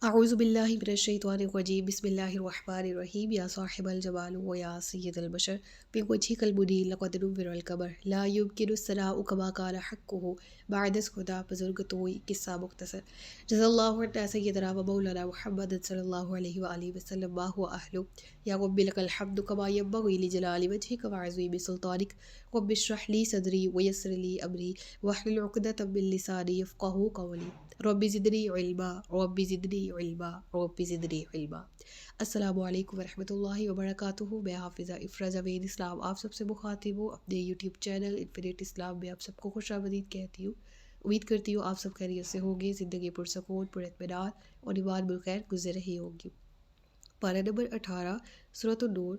اعوذ باللہ من الشیطان الرجیم بسم اللہ الرحمن الرحیم یا صاحب الجمال و یا سید البشر من وجهك المنیر لقد نور القمر لا يمكن الثناء كما قال حقه بعد خدا بزرگ توئی قصہ مختصر جزا اللہ عنا سیدنا و مولانا محمد صلی اللہ علیہ وآلہ وسلم ما هو اہلو یا رب لک الحمد كما ينبغي لجلال وجهك وعظیم سلطانک رب اشرح لي صدری ويسر لي امری واحلل عقدۃ من لسانی یفقهوا قولی ربی زدنی علما ربی زدنی علما ربی زدنی علما۔ السلام علیکم ورحمۃ اللہ وبرکاتہ۔ میں حافظہ افرا جاوید اسلام آپ سب سے مخاطب ہوں، اپنے یوٹیوب چینل انفینٹ اسلام میں آپ سب کو خوش آمدید کہتی ہوں۔ امید کرتی ہوں آپ سب خیریت سے ہوں گے، زندگی پرسکون پراطمینان اور ایمان بالخیر گزر رہی ہوں گی۔ پارہ نمبر 18 سورۃ النور،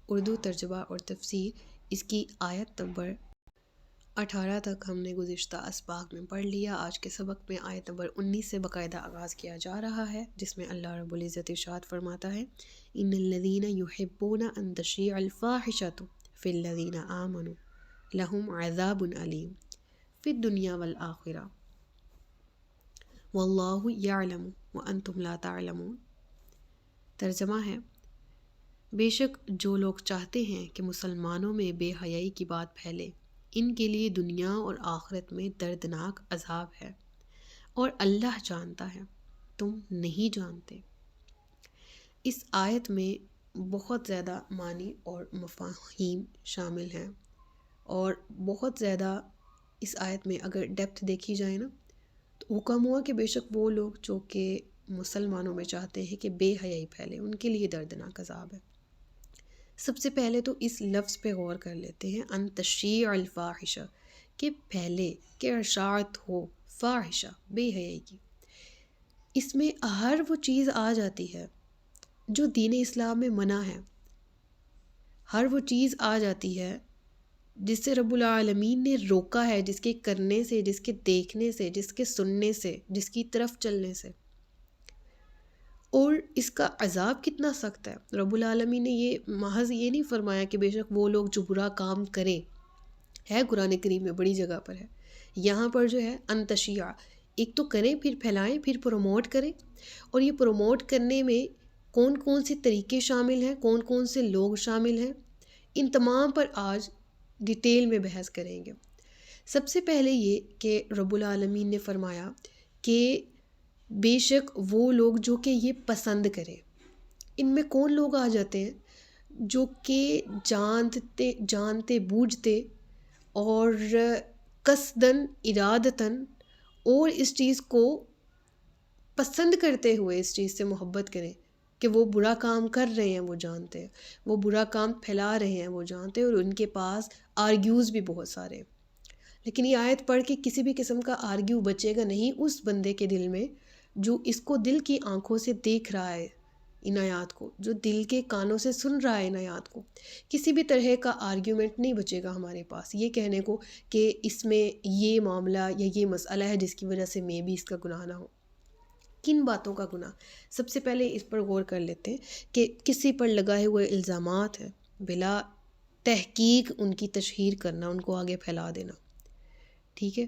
اردو ترجمہ اور تفسیر، اس کی آیت نمبر 18 تک ہم نے گزشتہ اسباق میں پڑھ لیا۔ آج کے سبق میں آیت نمبر 19 سے باقاعدہ آغاز کیا جا رہا ہے، جس میں اللہ رب العزت ارشاد فرماتا ہے ان الذین یحبون ان تشیع الفاحشۃ فی الذین آمنوا لہم عذاب علیم فی الدنیا والآخرہ واللہ یعلم وانتم لا تعلمون۔ ترجمہ ہے، بے شک جو لوگ چاہتے ہیں کہ مسلمانوں میں بے حیائی کی بات پھیلے، ان کے لیے دنیا اور آخرت میں دردناک عذاب ہے، اور اللہ جانتا ہے تم نہیں جانتے۔ اس آیت میں بہت زیادہ معنی اور مفاہیم شامل ہیں، اور بہت زیادہ اس آیت میں اگر ڈیپتھ دیکھی جائے نا تو حکم ہوا کہ بے شک وہ لوگ جو کہ مسلمانوں میں چاہتے ہیں کہ بے حیائی پھیلے، ان کے لیے دردناک عذاب ہے۔ سب سے پہلے تو اس لفظ پہ غور کر لیتے ہیں، ان تشیع الفاحشہ، کہ پھیلے، کہ اشاعت ہو، فاحشہ بے حیائی کی۔ اس میں ہر وہ چیز آ جاتی ہے جو دین اسلام میں منع ہے، ہر وہ چیز آ جاتی ہے جس سے رب العالمین نے روکا ہے، جس کے کرنے سے، جس کے دیکھنے سے، جس کے سننے سے، جس کی طرف چلنے سے۔ اور اس کا عذاب کتنا سخت ہے۔ رب العالمین نے یہ محض یہ نہیں فرمایا کہ بے شک وہ لوگ جو برا کام کریں، ہے قرآن کریم میں بڑی جگہ پر ہے، یہاں پر جو ہے ان تشیع، ایک تو کریں، پھر پھیلائیں، پھر پروموٹ کریں۔ اور یہ پروموٹ کرنے میں کون کون سے طریقے شامل ہیں، کون کون سے لوگ شامل ہیں، ان تمام پر آج ڈیٹیل میں بحث کریں گے۔ سب سے پہلے یہ کہ رب العالمین نے فرمایا کہ بے شک وہ لوگ جو کہ یہ پسند کریں۔ ان میں کون لوگ آ جاتے ہیں؟ جو کہ جانتے بوجھتے اور قصداً ارادتاً اور اس چیز کو پسند کرتے ہوئے اس چیز سے محبت کریں کہ وہ برا کام کر رہے ہیں، وہ جانتے ہیں، وہ برا کام پھیلا رہے ہیں، وہ جانتے ہیں، اور ان کے پاس آرگیوز بھی بہت سارے ہیں۔ لیکن یہ آیت پڑھ کے کسی بھی قسم کا آرگیو بچے گا نہیں اس بندے کے دل میں جو اس کو دل کی آنکھوں سے دیکھ رہا ہے، ان آیات کو، جو دل کے کانوں سے سن رہا ہے ان آیات کو۔ کسی بھی طرح کا آرگیومنٹ نہیں بچے گا ہمارے پاس یہ کہنے کو کہ اس میں یہ معاملہ یا یہ مسئلہ ہے جس کی وجہ سے میں بھی اس کا گناہ نہ ہو۔ کن باتوں کا گناہ؟ سب سے پہلے اس پر غور کر لیتے ہیں کہ کسی پر لگائے ہوئے الزامات ہیں، بلا تحقیق ان کی تشہیر کرنا، ان کو آگے پھیلا دینا، ٹھیک ہے۔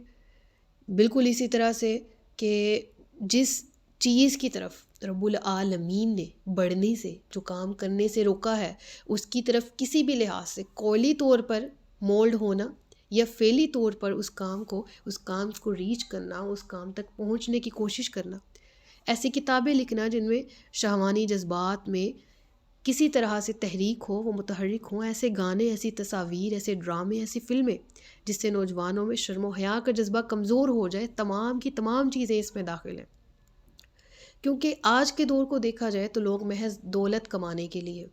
بالکل اسی طرح سے کہ جس چیز کی طرف رب العالمین نے بڑھنے سے، جو کام کرنے سے روکا ہے، اس کی طرف کسی بھی لحاظ سے قولی طور پر مولڈ ہونا یا فعلی طور پر اس کام کو ریچ کرنا، اس کام تک پہنچنے کی کوشش کرنا، ایسی کتابیں لکھنا جن میں شہوانی جذبات میں کسی طرح سے تحریک ہو، وہ متحرک ہوں، ایسے گانے، ایسی تصاویر، ایسے ڈرامے، ایسی فلمیں جس سے نوجوانوں میں شرم و حیا کا جذبہ کمزور ہو جائے، تمام کی تمام چیزیں اس میں داخل ہیں۔ کیونکہ آج کے دور کو دیکھا جائے تو لوگ محض دولت کمانے کے لیے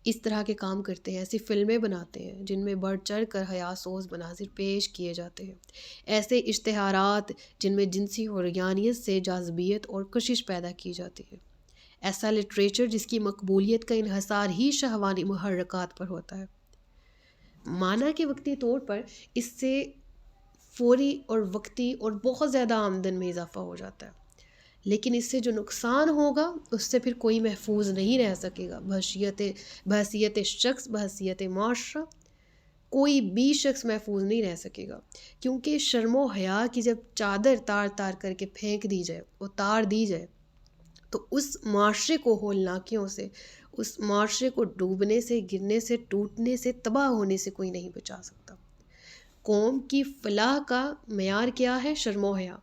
اس طرح کے کام کرتے ہیں، ایسی فلمیں بناتے ہیں جن میں بڑھ چڑھ کر حیا سوز مناظر پیش کیے جاتے ہیں، ایسے اشتہارات جن میں جنسی حریانیت سے جاذبیت اور کشش پیدا کی جاتی ہے، ایسا لٹریچر جس کی مقبولیت کا انحصار ہی شہوانی محرکات پر ہوتا ہے۔ مانا کہ وقتی طور پر اس سے فوری اور وقتی اور بہت زیادہ آمدن میں اضافہ ہو جاتا ہے، لیکن اس سے جو نقصان ہوگا اس سے پھر کوئی محفوظ نہیں رہ سکے گا، بحیثیت شخص، بحیثیت معاشرہ، کوئی بھی شخص محفوظ نہیں رہ سکے گا۔ کیونکہ شرم و حیا کی جب چادر تار تار کر کے پھینک دی جائے، اتار دی جائے، تو اس معاشرے کو ہولناکیوں سے، اس معاشرے کو ڈوبنے سے، گرنے سے، ٹوٹنے سے، تباہ ہونے سے کوئی نہیں بچا سکتا۔ قوم کی فلاح کا معیار کیا ہے؟ شرم و حیا۔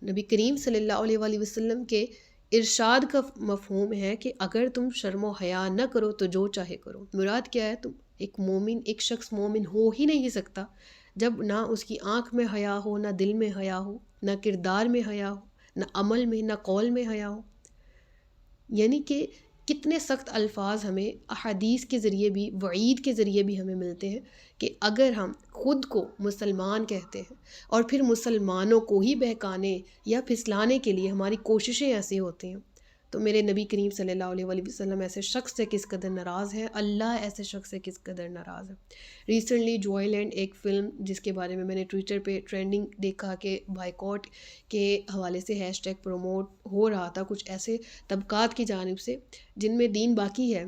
نبی کریم صلی اللہ علیہ وآلہ وسلم کے ارشاد کا مفہوم ہے کہ اگر تم شرم و حیا نہ کرو تو جو چاہے کرو۔ مراد کیا ہے؟ تم ایک مومن، ایک شخص مومن ہو ہی نہیں سکتا جب نہ اس کی آنکھ میں حیا ہو، نہ دل میں حیا ہو، نہ کردار میں حیا ہو، نہ عمل میں، نہ قول میں حیا ہو۔ یعنی کہ کتنے سخت الفاظ ہمیں احادیث کے ذریعے بھی، وعید کے ذریعے بھی ہمیں ملتے ہیں کہ اگر ہم خود کو مسلمان کہتے ہیں اور پھر مسلمانوں کو ہی بہکانے یا پھسلانے کے لیے ہماری کوششیں ایسی ہوتی ہیں، تو میرے نبی کریم صلی اللہ علیہ وآلہ وسلم ایسے شخص سے کس قدر ناراض ہے، اللہ ایسے شخص سے کس قدر ناراض ہے۔ ریسنٹلی جوائے لینڈ ایک فلم جس کے بارے میں نے ٹویٹر پہ ٹرینڈنگ دیکھا کہ بائیکاٹ کے حوالے سے ہیش ٹیگ پروموٹ ہو رہا تھا کچھ ایسے طبقات کی جانب سے جن میں دین باقی ہے،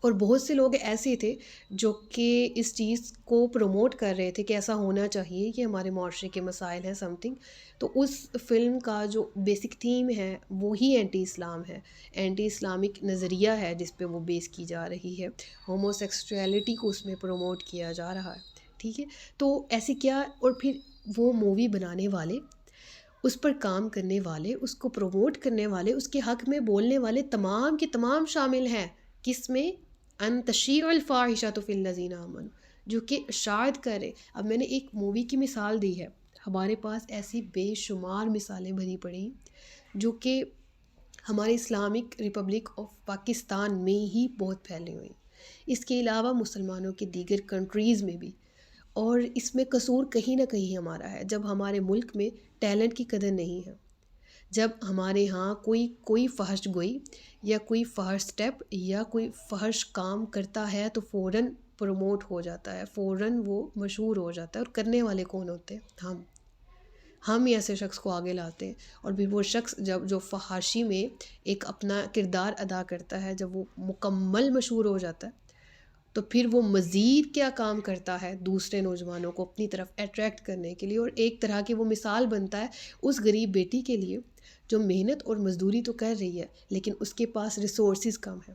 اور بہت سے لوگ ایسے تھے جو کہ اس چیز کو پروموٹ کر رہے تھے کہ ایسا ہونا چاہیے، کہ ہمارے معاشرے کے مسائل ہیں سم تھنگ۔ تو اس فلم کا جو بیسک تھیم ہے وہی اینٹی اسلام ہے، اینٹی اسلامک نظریہ ہے جس پہ وہ بیس کی جا رہی ہے، ہومو سیکسچویلٹی کو اس میں پروموٹ کیا جا رہا ہے، ٹھیک ہے۔ تو ایسے کیا، اور پھر وہ مووی بنانے والے، اس پر کام کرنے والے، اس کو پروموٹ کرنے والے، اس کے حق میں بولنے والے تمام کے تمام شامل ہیں کس میں؟ ان تشیع الفاحشۃ فی الذین آمنوا، جو کہ اشاعت کرے۔ اب میں نے ایک مووی کی مثال دی ہے، ہمارے پاس ایسی بے شمار مثالیں بھری پڑی جو کہ ہمارے اسلامک ریپبلک آف پاکستان میں ہی بہت پھیلی ہوئی، اس کے علاوہ مسلمانوں کی دیگر کنٹریز میں بھی۔ اور اس میں قصور کہیں نہ کہیں ہمارا ہے، جب ہمارے ملک میں ٹیلنٹ کی قدر نہیں ہے، جب ہمارے ہاں کوئی فحش گوئی یا کوئی فحش سٹیپ یا کوئی فحش کام کرتا ہے تو فوراً پروموٹ ہو جاتا ہے، فوراً وہ مشہور ہو جاتا ہے، اور کرنے والے کون ہوتے ہیں؟ ہم ہی ایسے شخص کو آگے لاتے ہیں، اور پھر وہ شخص جب جو فحاشی میں ایک اپنا کردار ادا کرتا ہے، جب وہ مکمل مشہور ہو جاتا ہے تو پھر وہ مزید کیا کام کرتا ہے دوسرے نوجوانوں کو اپنی طرف اٹریکٹ کرنے کے لیے، اور ایک طرح کی وہ مثال بنتا ہے اس غریب بیٹی کے لیے جو محنت اور مزدوری تو کر رہی ہے لیکن اس کے پاس ریسورسز کم ہیں،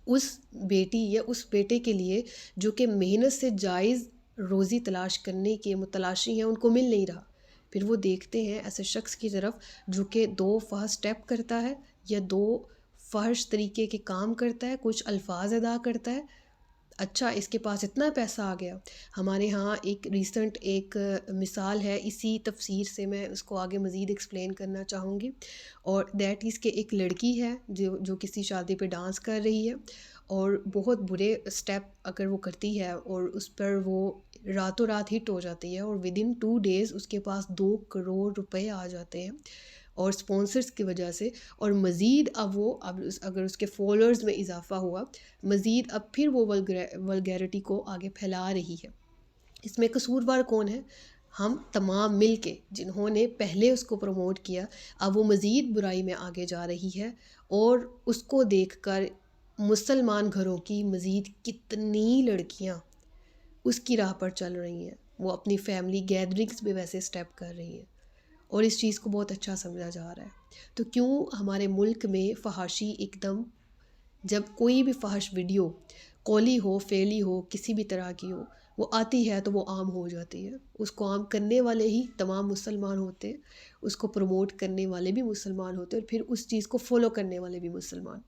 اس بیٹی یا اس بیٹے کے لیے جو کہ محنت سے جائز روزی تلاش کرنے کے متلاشی ہیں، ان کو مل نہیں رہا۔ پھر وہ دیکھتے ہیں ایسے شخص کی طرف جو کہ 2 فحش سٹیپ کرتا ہے یا 2 فحش طریقے کے کام کرتا ہے، کچھ الفاظ ادا کرتا ہے، اچھا اس کے پاس اتنا پیسہ آ گیا۔ ہمارے ہاں ایک ریسنٹ ایک مثال ہے، اسی تفسیر سے میں اس کو آگے مزید ایکسپلین کرنا چاہوں گی، اور دیٹ از کہ ایک لڑکی ہے جو کسی شادی پہ ڈانس کر رہی ہے، اور بہت برے سٹیپ اگر وہ کرتی ہے اور اس پر وہ راتوں رات ہٹ ہو جاتی ہے، اور ودن 2 days اس کے پاس 2 کروڑ روپے آ جاتے ہیں اور سپانسرز کی وجہ سے، اور مزید اب اگر اس کے فالوورز میں اضافہ ہوا، مزید اب پھر وہ ولگیرٹی کو آگے پھیلا رہی ہے۔ اس میں قصوروار کون ہے؟ ہم تمام مل کے، جنہوں نے پہلے اس کو پروموٹ کیا، اب وہ مزید برائی میں آگے جا رہی ہے، اور اس کو دیکھ کر مسلمان گھروں کی مزید کتنی لڑکیاں اس کی راہ پر چل رہی ہیں، وہ اپنی فیملی گیدرنگز میں ویسے سٹیپ کر رہی ہیں، اور اس چیز کو بہت اچھا سمجھا جا رہا ہے۔ تو کیوں ہمارے ملک میں فحاشی ایک دم، جب کوئی بھی فحش ویڈیو قولی ہو، فعلی ہو، کسی بھی طرح کی ہو، وہ آتی ہے تو وہ عام ہو جاتی ہے، اس کو عام کرنے والے ہی تمام مسلمان ہوتے ہیں، اس کو پروموٹ کرنے والے بھی مسلمان ہوتے ہیں، اور پھر اس چیز کو فالو کرنے والے بھی مسلمان،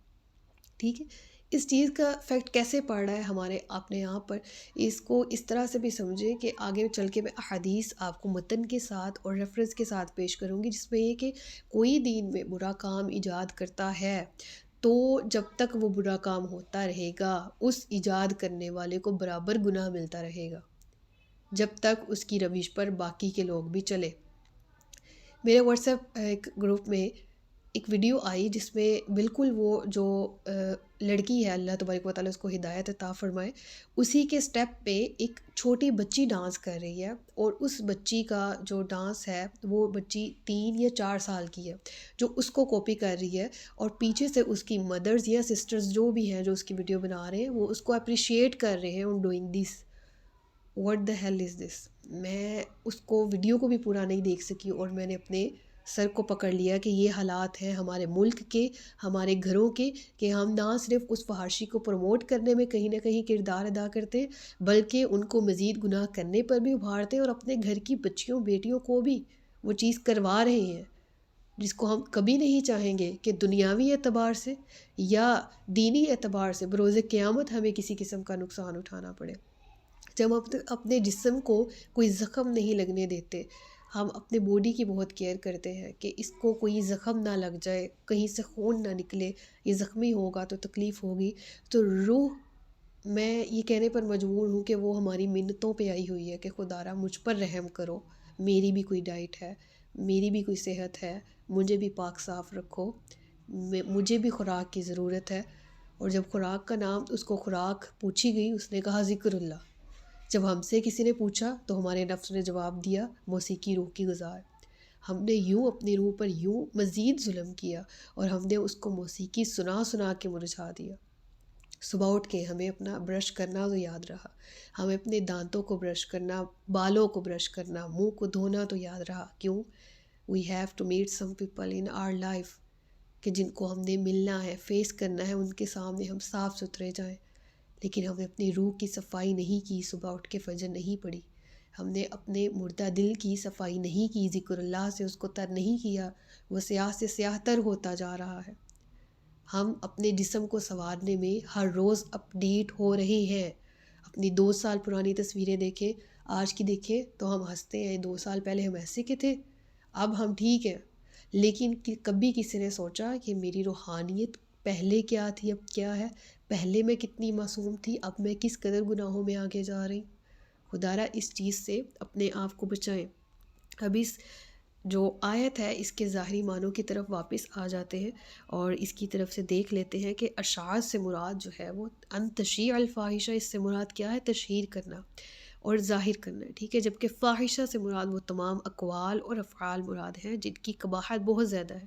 ٹھیک ہے۔ اس چیز کا افیکٹ کیسے پڑ رہا ہے ہمارے اپنے یہاں پر؟ اس کو اس طرح سے بھی سمجھیں کہ آگے چل کے میں احادیث آپ کو متن کے ساتھ اور ریفرنس کے ساتھ پیش کروں گی، جس میں یہ کہ کوئی دین میں برا کام ایجاد کرتا ہے تو جب تک وہ برا کام ہوتا رہے گا اس ایجاد کرنے والے کو برابر گناہ ملتا رہے گا، جب تک اس کی روش پر باقی کے لوگ بھی چلے۔ میرے واٹس ایپ ایک گروپ میں ایک ویڈیو آئی جس میں بالکل وہ جو لڑکی ہے، اللہ تبارک و تعالیٰ اس کو ہدایت عطا فرمائے، اسی کے سٹیپ پہ ایک چھوٹی بچی ڈانس کر رہی ہے، اور اس بچی کا جو ڈانس ہے وہ بچی 3 یا 4 سال کی ہے جو اس کو کاپی کر رہی ہے، اور پیچھے سے اس کی مدرز یا سسٹرز جو بھی ہیں جو اس کی ویڈیو بنا رہے ہیں وہ اس کو اپریشیٹ کر رہے ہیں on doing this. What the hell is this? میں اس کو ویڈیو کو بھی پورا نہیں دیکھ سکی، اور میں نے اپنے سر کو پکڑ لیا کہ یہ حالات ہیں ہمارے ملک کے، ہمارے گھروں کے، کہ ہم نہ صرف اس فحاشی کو پروموٹ کرنے میں کہیں نہ کہیں کردار ادا کرتے ہیں، بلکہ ان کو مزید گناہ کرنے پر بھی ابھارتے ہیں، اور اپنے گھر کی بچیوں بیٹیوں کو بھی وہ چیز کروا رہے ہیں، جس کو ہم کبھی نہیں چاہیں گے کہ دنیاوی اعتبار سے یا دینی اعتبار سے بروز قیامت ہمیں کسی قسم کا نقصان اٹھانا پڑے۔ جب ہم اپنے جسم کو کوئی زخم نہیں لگنے دیتے، ہم اپنے باڈی کی بہت کیئر کرتے ہیں کہ اس کو کوئی زخم نہ لگ جائے، کہیں سے خون نہ نکلے، یہ زخمی ہوگا تو تکلیف ہوگی، تو روح، میں یہ کہنے پر مجبور ہوں کہ وہ ہماری منتوں پہ آئی ہوئی ہے کہ خدارا مجھ پر رحم کرو، میری بھی کوئی ڈائٹ ہے، میری بھی کوئی صحت ہے، مجھے بھی پاک صاف رکھو، مجھے بھی خوراک کی ضرورت ہے۔ اور جب خوراک کا نام، اس کو خوراک پوچھی گئی، اس نے کہا ذکر اللہ۔ جب ہم سے کسی نے پوچھا تو ہمارے نفس نے جواب دیا موسیقی روح کی غذا ہے۔ ہم نے یوں اپنی روح پر یوں مزید ظلم کیا، اور ہم نے اس کو موسیقی سنا سنا کے مرجھا دیا۔ صبح اٹھ کے ہمیں اپنا برش کرنا تو یاد رہا، ہمیں اپنے دانتوں کو برش کرنا، بالوں کو برش کرنا، منہ کو دھونا تو یاد رہا۔ کیوں؟ We have to meet some people in our life, کہ جن کو ہم نے ملنا ہے، فیس کرنا ہے، ان کے سامنے ہم صاف ستھرے جائیں۔ لیکن ہم نے اپنی روح کی صفائی نہیں کی، صبح اٹھ کے فجر نہیں پڑھی، ہم نے اپنے مردہ دل کی صفائی نہیں کی، ذکر اللہ سے اس کو تر نہیں کیا، وہ سیاہ سے سیاہ تر ہوتا جا رہا ہے۔ ہم اپنے جسم کو سنوارنے میں ہر روز اپڈیٹ ہو رہے ہیں۔ اپنی 2 سال پرانی تصویریں دیکھیں، آج کی دیکھیں تو ہم ہنستے ہیں، 2 سال پہلے ہم ایسے کے تھے، اب ہم ٹھیک ہیں۔ لیکن کبھی کسی نے سوچا کہ میری روحانیت پہلے کیا تھی، اب کیا ہے؟ پہلے میں کتنی معصوم تھی، اب میں کس قدر گناہوں میں آگے جا رہی۔ خدارا اس چیز سے اپنے آپ کو بچائیں۔ اب اس جو آیت ہے اس کے ظاہری معنوں کی طرف واپس آ جاتے ہیں اور اس کی طرف سے دیکھ لیتے ہیں کہ اشعار سے مراد جو ہے وہ ان تشیع الفاحشہ، اس سے مراد کیا ہے؟ تشہیر کرنا اور ظاہر کرنا، ٹھیک ہے، جبکہ فاحشہ سے مراد وہ تمام اقوال اور افعال مراد ہیں جن کی قباحت بہت زیادہ ہے،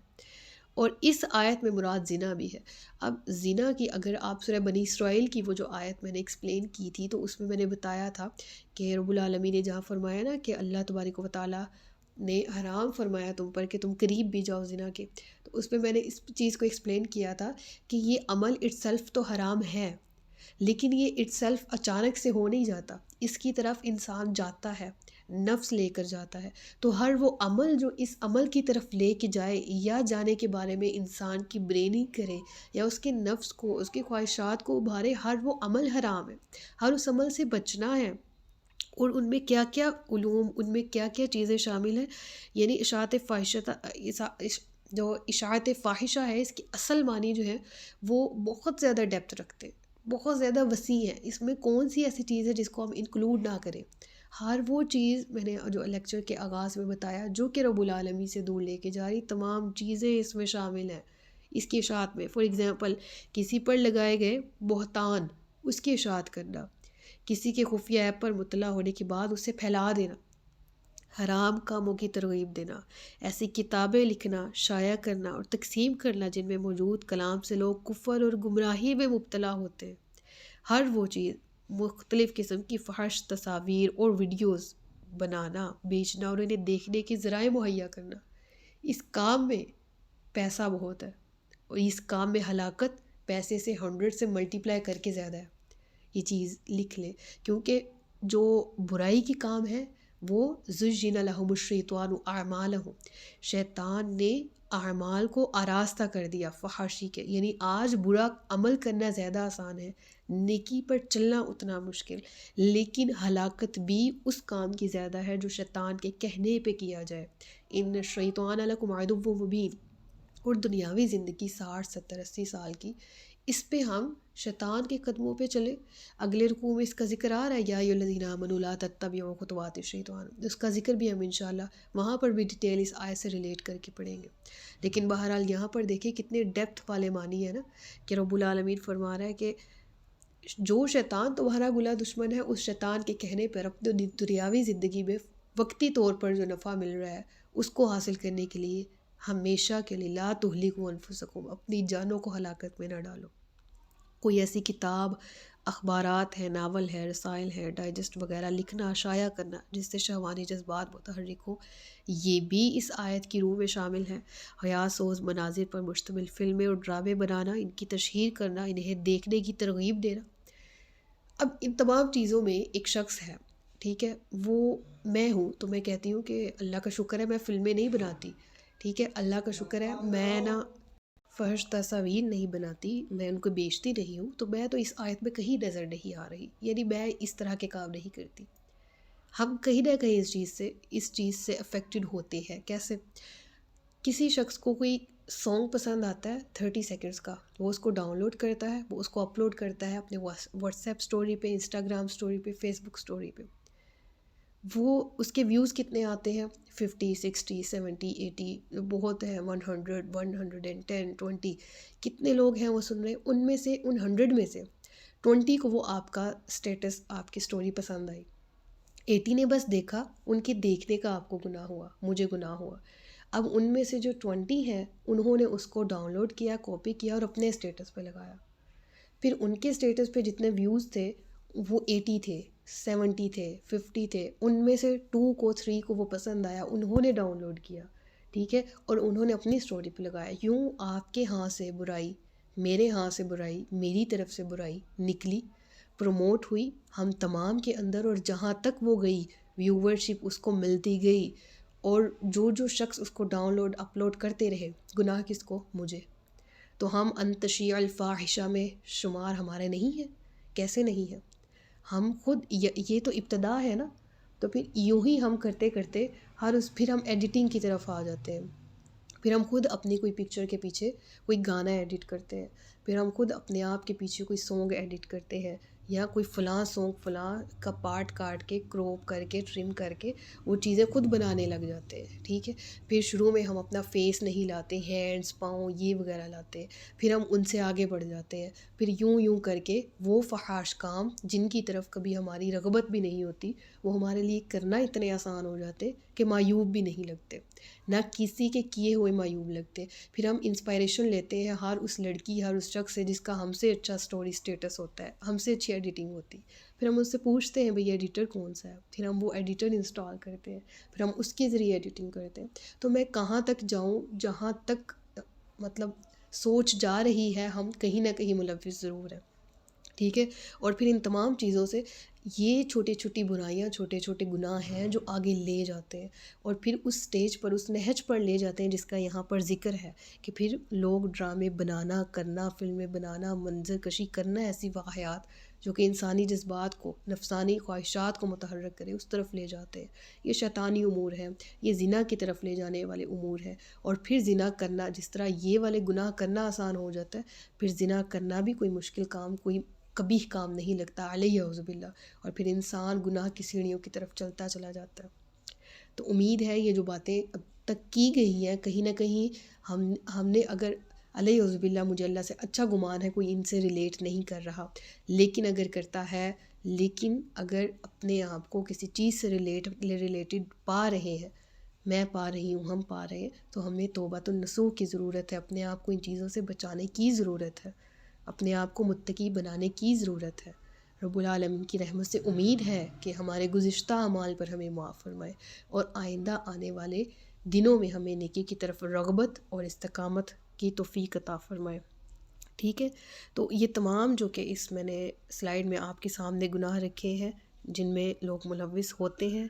اور اس آیت میں مراد زنا بھی ہے۔ اب زنا کی اگر آپ سورہ بنی اسرائیل کی وہ جو آیت میں نے ایکسپلین کی تھی تو اس میں میں نے بتایا تھا کہ رب العالمین نے جہاں فرمایا نا کہ اللہ تبارک و تعالیٰ نے حرام فرمایا تم پر کہ تم قریب بھی جاؤ زنا کے، تو اس میں نے اس چیز کو ایکسپلین کیا تھا کہ یہ عمل اٹ سیلف تو حرام ہے، لیکن یہ اٹ سیلف اچانک سے ہو نہیں جاتا، اس کی طرف انسان جاتا ہے، نفس لے کر جاتا ہے، تو ہر وہ عمل جو اس عمل کی طرف لے کے جائے یا جانے کے بارے میں انسان کی بریننگ کرے یا اس کے نفس کو، اس کی خواہشات کو ابھارے، ہر وہ عمل حرام ہے، ہر اس عمل سے بچنا ہے۔ اور ان میں کیا کیا علوم، ان میں کیا کیا چیزیں شامل ہیں، یعنی اشاعت فاحشہ، جو اشاعت فاحشہ ہے اس کی اصل معنی جو ہے وہ بہت زیادہ ڈیپتھ رکھتے ہیں، بہت زیادہ وسیع ہے، اس میں کون سی ایسی چیز ہے جس کو ہم انکلوڈ نہ کریں۔ ہر وہ چیز میں نے جو لیکچر کے آغاز میں بتایا جو کہ رب العالمین سے دور لے کے جا رہی، تمام چیزیں اس میں شامل ہیں اس کی اشاعت میں۔ فار ایگزامپل کسی پر لگائے گئے بہتان، اس کی اشاعت کرنا، کسی کے خفیہ ایپ پر مطلع ہونے کے بعد اسے پھیلا دینا، حرام کاموں کی ترغیب دینا، ایسی کتابیں لکھنا، شائع کرنا اور تقسیم کرنا جن میں موجود کلام سے لوگ کفر اور گمراہی میں مبتلا ہوتے ہیں، ہر وہ چیز، مختلف قسم کی فحش تصاویر اور ویڈیوز بنانا، بیچنا اور انہیں دیکھنے کے ذرائع مہیا کرنا، اس کام میں پیسہ بہت ہے، اور اس کام میں ہلاکت پیسے سے 100 سے ملٹیپلائی کر کے زیادہ ہے۔ یہ چیز لکھ لیں، کیونکہ جو برائی کی کام ہے وہ زُجِّنَ لَهُمُ الشَّيْطَانُ أَعْمَالَهُمْ، شیطان نے اعمال کو آراستہ کر دیا فحاشی کے، یعنی آج برا عمل کرنا زیادہ آسان ہے، نیکی پر چلنا اتنا مشکل، لیکن ہلاکت بھی اس کام کی زیادہ ہے جو شیطان کے کہنے پہ کیا جائے۔ ان الشیطان لکم عدو مبین، اور دنیاوی زندگی 60 70 80 سال کی، اس پہ ہم شیطان کے قدموں پہ چلے۔ اگلے رکوع میں اس کا ذکر آ رہا ہے یا ایھا الذین آمنوا لا تتبعوا خطوات الشیطان، اس کا ذکر بھی ہم انشاءاللہ وہاں پر بھی ڈیٹیل اس آیت سے ریلیٹ کر کے پڑھیں گے۔ لیکن بہرحال یہاں پر دیکھیں کتنے ڈیپتھ والے معنی ہے نا، کہ رب العالمین فرما رہا ہے کہ جو شیطان تمہارا گلا دشمن ہے، اس شیطان کے کہنے پر اپنی دنیاوی زندگی میں وقتی طور پر جو نفع مل رہا ہے اس کو حاصل کرنے کے لیے ہمیشہ کے لیے لا تہلکوا انفسکم، اپنی جانوں کو ہلاکت میں نہ ڈالو۔ کوئی ایسی کتاب، اخبارات ہیں، ناول ہے، رسائل ہے، ڈائجسٹ وغیرہ لکھنا، شائع کرنا جس سے شہوانی جذبات متحرک ہو، یہ بھی اس آیت کی روح میں شامل ہے۔ حیات سوز مناظر پر مشتمل فلمیں اور ڈرامے بنانا، ان کی تشہیر کرنا، انہیں دیکھنے کی ترغیب دینا۔ اب ان تمام چیزوں میں ایک شخص ہے، ٹھیک ہے، وہ میں ہوں، تو میں کہتی ہوں کہ اللہ کا شکر ہے میں فلمیں نہیں بناتی، ٹھیک ہے، اللہ کا شکر ہے میں نا فحش تصاویر نہیں بناتی، میں ان کو بیچتی نہیں ہوں، تو میں تو اس آیت میں کہیں نظر نہیں آ رہی، یعنی میں اس طرح کے کام نہیں کرتی۔ ہم کہیں نہ کہیں اس چیز سے افیکٹڈ ہوتے ہیں۔ کیسے؟ کسی شخص کو کوئی سانگ پسند آتا ہے 30 سیکنڈز کا، وہ اس کو ڈاؤن لوڈ کرتا ہے، وہ اس کو اپلوڈ کرتا ہے اپنے واٹس ایپ سٹوری پہ، انسٹاگرام سٹوری پہ، فیس بک سٹوری پہ۔ وہ اس کے ویوز کتنے آتے ہیں؟ 50 60 70 80، بہت ہیں 100 110 20، کتنے لوگ ہیں وہ سن رہے ہیں؟ ان میں سے، ان 100 میں سے 20 کو وہ آپ کا اسٹیٹس، آپ کی سٹوری پسند آئی، 80 نے بس دیکھا، ان کے دیکھنے کا آپ کو گناہ ہوا، مجھے گناہ ہوا۔ اب ان میں سے جو 20 ہیں انہوں نے اس کو ڈاؤن لوڈ کیا، کاپی کیا اور اپنے اسٹیٹس پہ لگایا۔ پھر ان کے اسٹیٹس پہ جتنے ویوز تھے وہ 80 تھے، 70 تھے، 50 تھے، ان میں سے 2 کو 3 کو وہ پسند آیا، انہوں نے ڈاؤن لوڈ کیا، ٹھیک ہے، اور انہوں نے اپنی سٹوری پہ لگایا۔ یوں آپ کے ہاں سے برائی، میرے ہاں سے برائی، میری طرف سے برائی نکلی، پروموٹ ہوئی ہم تمام کے اندر، اور جہاں تک وہ گئی ویورشپ اس کو ملتی گئی، اور جو شخص اس کو ڈاؤن لوڈ اپلوڈ کرتے رہے، گناہ کس کو؟ مجھے۔ تو ہم انتشیع الفاحشہ میں شمار ہمارے نہیں ہیں؟ کیسے نہیں ہیں؟ ہم خود، یہ تو ابتدا ہے نا، تو پھر یوں ہی ہم کرتے کرتے پھر ہم ایڈیٹنگ کی طرف آ جاتے ہیں، پھر ہم خود اپنی کوئی پکچر کے پیچھے کوئی گانا ایڈٹ کرتے ہیں، پھر ہم خود اپنے آپ کے پیچھے کوئی سانگ ایڈٹ کرتے ہیں، یا کوئی فلاں سانگ فلاں کا پارٹ کاٹ کے، کروپ کر کے، ٹرم کر کے وہ چیزیں خود بنانے لگ جاتے ہیں، ٹھیک ہے۔ پھر شروع میں ہم اپنا فیس نہیں لاتے، ہینڈز، پاؤں، یہ وغیرہ لاتے ہیں، پھر ہم ان سے آگے بڑھ جاتے ہیں، پھر یوں کر کے وہ فحاش کام جن کی طرف کبھی ہماری رغبت بھی نہیں ہوتی، وہ ہمارے لیے کرنا اتنے آسان ہو جاتے کہ معیوب بھی نہیں لگتے، نہ کسی کے کیے ہوئے معیوب لگتے۔ پھر ہم انسپائریشن لیتے ہیں ہر اس لڑکی، ہر اس شخص سے جس کا ہم سے اچھا سٹوری سٹیٹس ہوتا ہے، ہم سے اچھی ایڈیٹنگ ہوتی، پھر ہم اس سے پوچھتے ہیں بھئی ایڈیٹر کون سا ہے، پھر ہم وہ ایڈیٹر انسٹال کرتے ہیں، پھر ہم اس کے ذریعے ایڈیٹنگ کرتے ہیں۔ تو میں کہاں تک جاؤں؟ جہاں تک مطلب سوچ جا رہی ہے، ہم کہیں نہ کہیں ملوث ضرور ہیں، ٹھیک ہے۔ اور پھر ان تمام چیزوں سے یہ چھوٹی چھوٹی برائیاں، چھوٹے چھوٹے گناہ ہیں جو آگے لے جاتے ہیں، اور پھر اس سٹیج پر، اس نہج پر لے جاتے ہیں جس کا یہاں پر ذکر ہے، کہ پھر لوگ ڈرامے بنانا، کرنا، فلمیں بنانا، منظر کشی کرنا، ایسی واقعات جو کہ انسانی جذبات کو، نفسانی خواہشات کو متحرک کرے، اس طرف لے جاتے ہیں۔ یہ شیطانی امور ہیں، یہ زنا کی طرف لے جانے والے امور ہیں۔ اور پھر زنا کرنا، جس طرح یہ والے گناہ کرنا آسان ہو جاتا ہے، پھر زنا کرنا بھی کوئی مشکل کام، کوئی قبیح کام نہیں لگتا، علیہ اعوذ باللہ، اور پھر انسان گناہ کی سیڑھیوں کی طرف چلتا چلا جاتا ہے۔ تو امید ہے یہ جو باتیں اب تک کی گئی ہیں، کہیں نہ کہیں ہم نے، اگر علیہ اعوذ باللہ، مجھے اللہ سے اچھا گمان ہے کوئی ان سے ریلیٹ نہیں کر رہا، لیکن اگر کرتا ہے، لیکن اگر اپنے آپ کو کسی چیز سے ریلیٹڈ پا رہے ہیں، میں پا رہی ہوں، ہم پا رہے ہیں، تو ہمیں توبۃ النصوح کی ضرورت ہے، اپنے آپ کو ان چیزوں سے بچانے کی ضرورت ہے، اپنے آپ کو متقی بنانے کی ضرورت ہے۔ رب العالمین کی رحمت سے امید ہے کہ ہمارے گزشتہ اعمال پر ہمیں معاف فرمائے، اور آئندہ آنے والے دنوں میں ہمیں نیکی کی طرف رغبت اور استقامت کی توفیق عطا فرمائے، ٹھیک ہے۔ تو یہ تمام جو کہ اس میں نے سلائیڈ میں آپ کے سامنے گناہ رکھے ہیں جن میں لوگ ملوث ہوتے ہیں،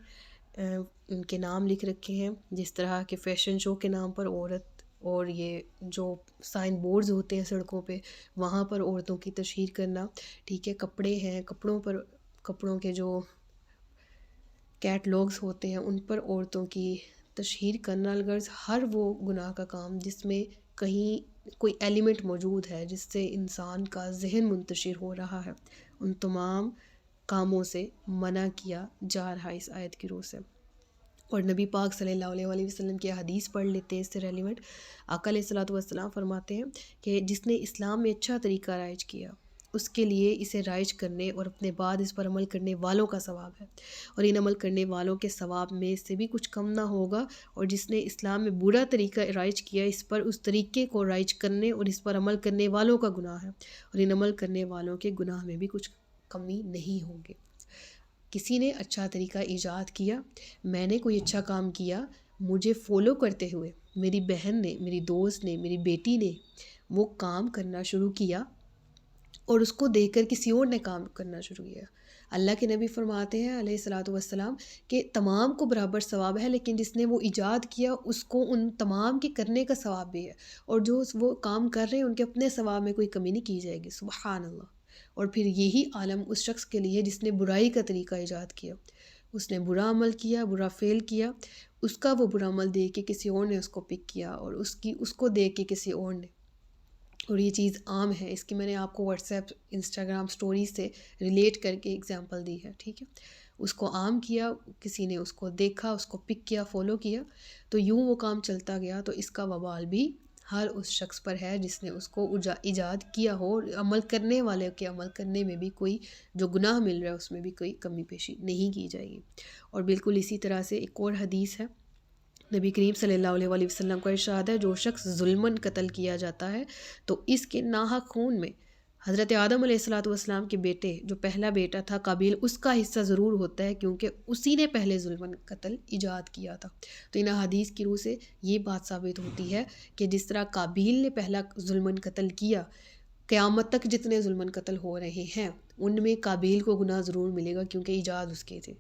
ان کے نام لکھ رکھے ہیں، جس طرح کہ فیشن شو کے نام پر عورت، اور یہ جو سائن بورڈز ہوتے ہیں سڑکوں پہ، وہاں پر عورتوں کی تشہیر کرنا، ٹھیک ہے، کپڑے ہیں، کپڑوں کے جو کیٹلاگز ہوتے ہیں ان پر عورتوں کی تشہیر کرنا، الغرض ہر وہ گناہ کا کام جس میں کہیں کوئی ایلیمنٹ موجود ہے جس سے انسان کا ذہن منتشر ہو رہا ہے، ان تمام کاموں سے منع کیا جا رہا ہے اس آیت کی روح سے۔ اور نبی پاک صلی اللہ علیہ وآلہ وسلم کی حدیث پڑھ لیتے ہیں اس سے ریلیونٹ۔ آقا علیہ الصلوۃ والسلام فرماتے ہیں کہ جس نے اسلام میں اچھا طریقہ رائج کیا، اس کے لیے اسے رائج کرنے اور اپنے بعد اس پر عمل کرنے والوں کا ثواب ہے، اور ان عمل کرنے والوں کے ثواب میں سے بھی کچھ کم نہ ہوگا، اور جس نے اسلام میں برا طریقہ رائج کیا اس پر اس طریقے کو رائج کرنے اور اس پر عمل کرنے والوں کا گناہ ہے، اور ان عمل کرنے والوں کے گناہ میں بھی کچھ کمی نہیں ہوگی۔ کسی نے اچھا طریقہ ایجاد کیا، میں نے کوئی اچھا کام کیا، مجھے فالو کرتے ہوئے میری بہن نے، میری دوست نے، میری بیٹی نے وہ کام کرنا شروع کیا، اور اس کو دیکھ کر کسی اور نے کام کرنا شروع کیا۔ اللہ کے نبی فرماتے ہیں علیہ الصلاۃ والسلام کہ تمام کو برابر ثواب ہے، لیکن جس نے وہ ایجاد کیا اس کو ان تمام کے کرنے کا ثواب بھی ہے، اور جو وہ کام کر رہے ہیں ان کے اپنے ثواب میں کوئی کمی نہیں کی جائے گی۔ سبحان اللہ۔ اور پھر یہی عالم اس شخص کے لیے جس نے برائی کا طریقہ ایجاد کیا، اس نے برا عمل کیا، برا فعل کیا، اس کا وہ برا عمل دیکھ کے کسی اور نے اس کو پک کیا، اور اس کو دیکھ کے کسی اور نے، اور یہ چیز عام ہے۔ اس کی میں نے آپ کو واٹس ایپ انسٹاگرام سٹوریز سے ریلیٹ کر کے اگزامپل دی ہے، ٹھیک ہے۔ اس کو عام کیا، کسی نے اس کو دیکھا، اس کو پک کیا، فالو کیا، تو یوں وہ کام چلتا گیا، تو اس کا وبال بھی ہر اس شخص پر ہے جس نے اس کو ایجاد کیا ہو۔ عمل کرنے والے کے عمل کرنے میں بھی کوئی جو گناہ مل رہا ہے اس میں بھی کوئی کمی پیشی نہیں کی جائے گی۔ اور بالکل اسی طرح سے ایک اور حدیث ہے، نبی کریم صلی اللہ علیہ وآلہ وسلم کا ارشاد ہے، جو شخص ظلماً قتل کیا جاتا ہے تو اس کے ناحق خون میں حضرت آدم علیہ الصلاۃ والسلام کے بیٹے جو پہلا بیٹا تھا قابیل، اس کا حصہ ضرور ہوتا ہے، کیونکہ اسی نے پہلے ظلماً قتل ایجاد کیا تھا۔ تو ان حدیث کی روح سے یہ بات ثابت ہوتی ہے کہ جس طرح قابیل نے پہلا ظلماً قتل کیا، قیامت تک جتنے ظلماً قتل ہو رہے ہیں ان میں قابیل کو گناہ ضرور ملے گا، کیونکہ ایجاد اس کے تھے۔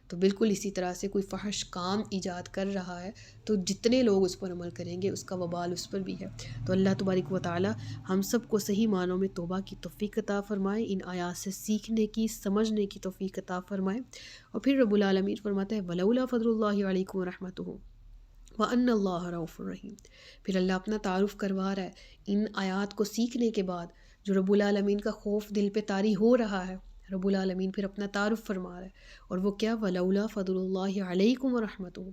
تو بالکل اسی طرح سے کوئی فحش کام ایجاد کر رہا ہے تو جتنے لوگ اس پر عمل کریں گے اس کا وبال اس پر بھی ہے۔ تو اللہ تبارک و تعالی ہم سب کو صحیح معنوں میں توبہ کی توفیق عطا فرمائے، ان آیات سے سیکھنے کی، سمجھنے کی توفیق عطا فرمائے۔ اور پھر رب العالمین فرماتا ہے وَلَوْلَا فَضْلُ اللَّهِ عَلَيْكُمْ وَرَحْمَتُهُ وَأَنَّ اللَّهَ رَءُوفٌ رَحِيمٌ۔ پھر اللہ اپنا تعارف کروا رہا ہے ان آیات کو سیکھنے کے بعد، جو رب العالمین کا خوف دل پہ طاری ہو رہا ہے، رب العالمین پھر اپنا تعارف فرما رہا ہے، اور وہ کیا؟ وَلَوْلَا فَضْلُ اللَّهِ عَلَيْكُمْ وَرَحْمَتُهُ۔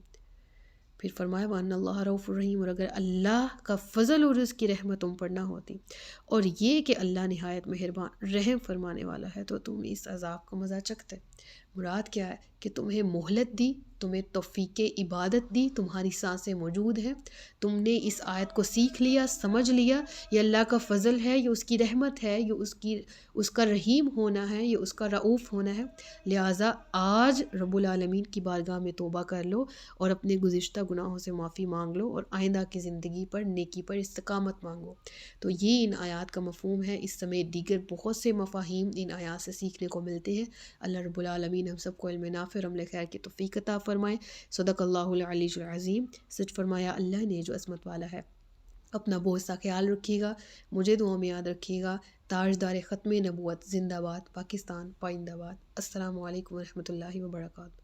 پھر فرمایا وَأَنَّ اللَّهَ رَءُوفٌ رَحِيمٌ، اور اگر اللہ کا فضل اور اس کی رحمت تم پر نہ ہوتی، اور یہ کہ اللہ نہایت مہربان رحم فرمانے والا ہے، تو تم اس عذاب کا مزہ چکھتے۔ مراد کیا ہے کہ تمہیں مہلت دی، تمہیں توفیق عبادت دی، تمہاری سانسیں موجود ہیں، تم نے اس آیت کو سیکھ لیا، سمجھ لیا، یہ اللہ کا فضل ہے، یہ اس کی رحمت ہے، یہ اس کا رحیم ہونا ہے، یہ اس کا رعوف ہونا ہے، لہٰذا آج رب العالمین کی بارگاہ میں توبہ کر لو اور اپنے گزشتہ گناہوں سے معافی مانگ لو، اور آئندہ کی زندگی پر نیکی پر استقامت مانگو۔ تو یہ ان آیات کا مفہوم ہے۔ اس سمیت دیگر بہت سے مفاہیم ان آیات سے سیکھنے کو ملتے ہیں۔ اللہ رب العالمین ہم سب کو علم نافع اور عمل خیر کی توفیق عطا فرمائے۔ صدق اللہ العلی العظیم۔ سچ فرمایا اللہ نے جو عظمت والا ہے۔ اپنا بہت سا خیال رکھیے گا، مجھے دعاؤں میں یاد رکھیے گا۔ تاجدار ختم نبوت زندہ باد، پاکستان پائندہ باد۔ السلام علیکم ورحمۃ اللہ وبرکاتہ۔